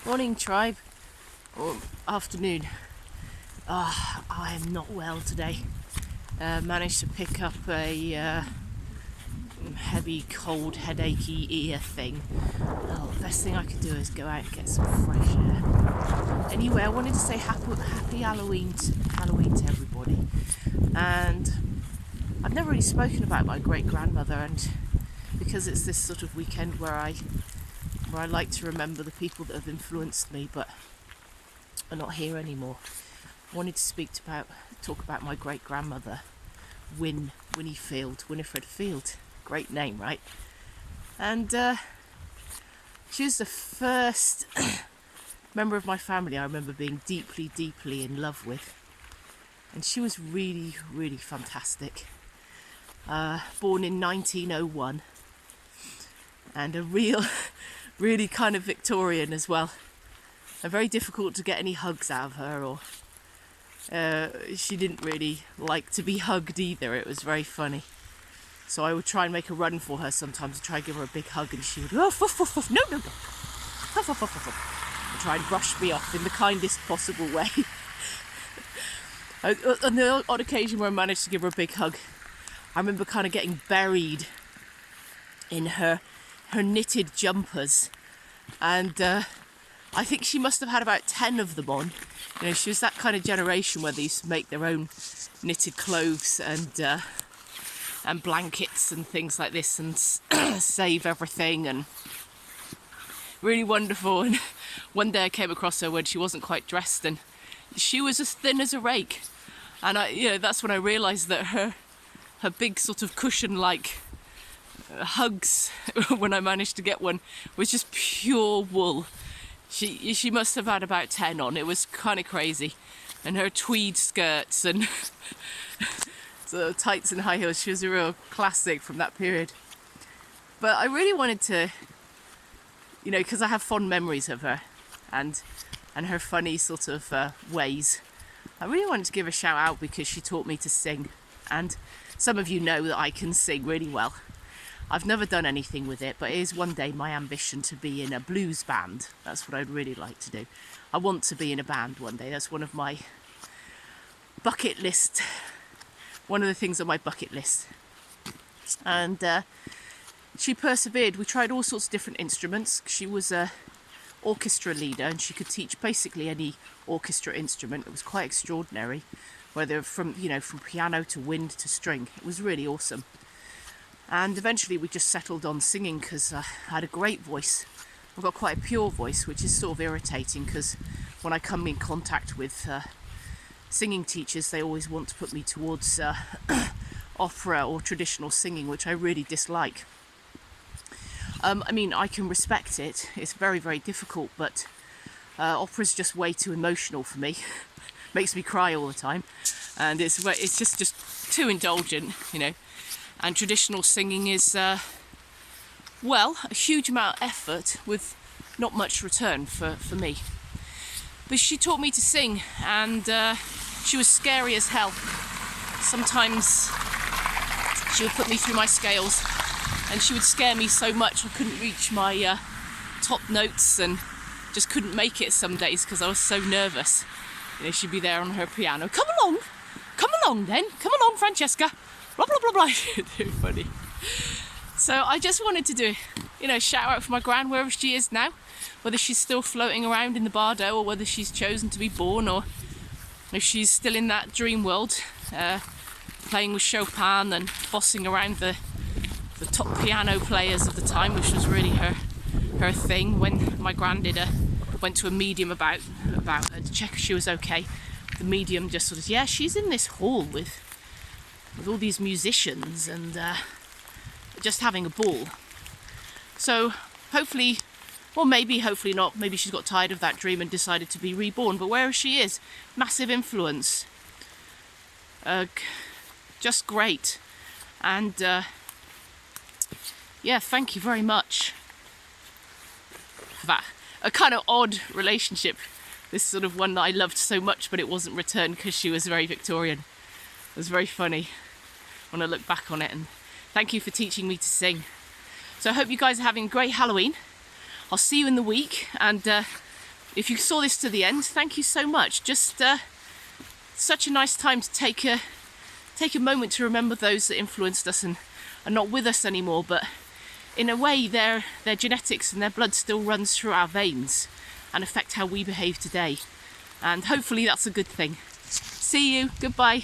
Morning, tribe, or afternoon. I am not well today. Managed to pick up a heavy, cold, headachy ear thing. Oh, the best thing I could do is go out and get some fresh air. Anyway, I wanted to say happy Halloween to everybody. And I've never really spoken about my great-grandmother, and because it's this sort of weekend where I like to remember the people that have influenced me but are not here anymore. I wanted to talk about my great-grandmother, Winifred Field. Great name, right? And she was the first member of my family I remember being deeply, deeply in love with. And she was really, really fantastic. Born in 1901, and a really kind of Victorian as well. And very difficult to get any hugs out of her, or she didn't really like to be hugged either. It was very funny. So I would try and make a run for her sometimes to try and give her a big hug, and she would go, no, fuff, and try and brush me off in the kindest possible way. On the odd occasion where I managed to give her a big hug, I remember kind of getting buried in her knitted jumpers, and I think she must have had about 10 of them on. You know, she was that kind of generation where they used to make their own knitted clothes and blankets and things like this, and save everything, and really wonderful. And one day I came across her when she wasn't quite dressed, and she was as thin as a rake, and that's when I realised that her big sort of cushion-like hugs when I managed to get one was just pure wool. She must have had about 10 on. It was kind of crazy. And her tweed skirts and so tights and high heels, she was a real classic from that period. But I really wanted to, because I have fond memories of her and her funny sort of ways, I really wanted to give a shout out because she taught me to sing. And some of you know that I can sing really well. I've never done anything with it, but it is one day my ambition to be in a blues band. That's what I'd really like to do. I want to be in a band one day. That's one of my bucket list, one of the things on my bucket list. And she persevered. We tried all sorts of different instruments. She was a orchestra leader, and she could teach basically any orchestra instrument. It was quite extraordinary, whether from piano to wind to string. It was really awesome. And eventually we just settled on singing because I had a great voice. I've got quite a pure voice, which is sort of irritating because when I come in contact with singing teachers, they always want to put me towards opera or traditional singing, which I really dislike. I can respect it. It's very, very difficult, but opera's just way too emotional for me. Makes me cry all the time, and it's just too indulgent, And traditional singing is, a huge amount of effort with not much return for me. But she taught me to sing, and she was scary as hell. Sometimes she would put me through my scales, and she would scare me so much I couldn't reach my top notes and just couldn't make it some days because I was so nervous. She'd be there on her piano. Come along then. Come along, Francesca. Blah, blah, blah, blah. Too funny. So I just wanted to do, shout out for my gran wherever she is now, whether she's still floating around in the Bardo or whether she's chosen to be born, or if she's still in that dream world, playing with Chopin and bossing around the top piano players of the time, which was really her thing. When my gran went to a medium about her to check if she was okay, the medium just sort of, she's in this hall with all these musicians and just having a ball. So hopefully, or hopefully not, maybe she's got tired of that dream and decided to be reborn, but wherever she is, massive influence. Just great. And thank you very much for that. A kind of odd relationship, this sort of one that I loved so much but it wasn't returned because she was very Victorian. It was very funny when I look back on it, and thank you for teaching me to sing. So I hope you guys are having a great Halloween. I'll see you in the week, and if you saw this to the end, thank you so much. Just such a nice time to take a moment to remember those that influenced us and are not with us anymore, but in a way their genetics and their blood still runs through our veins and affect how we behave today. And hopefully that's a good thing. See you. Goodbye.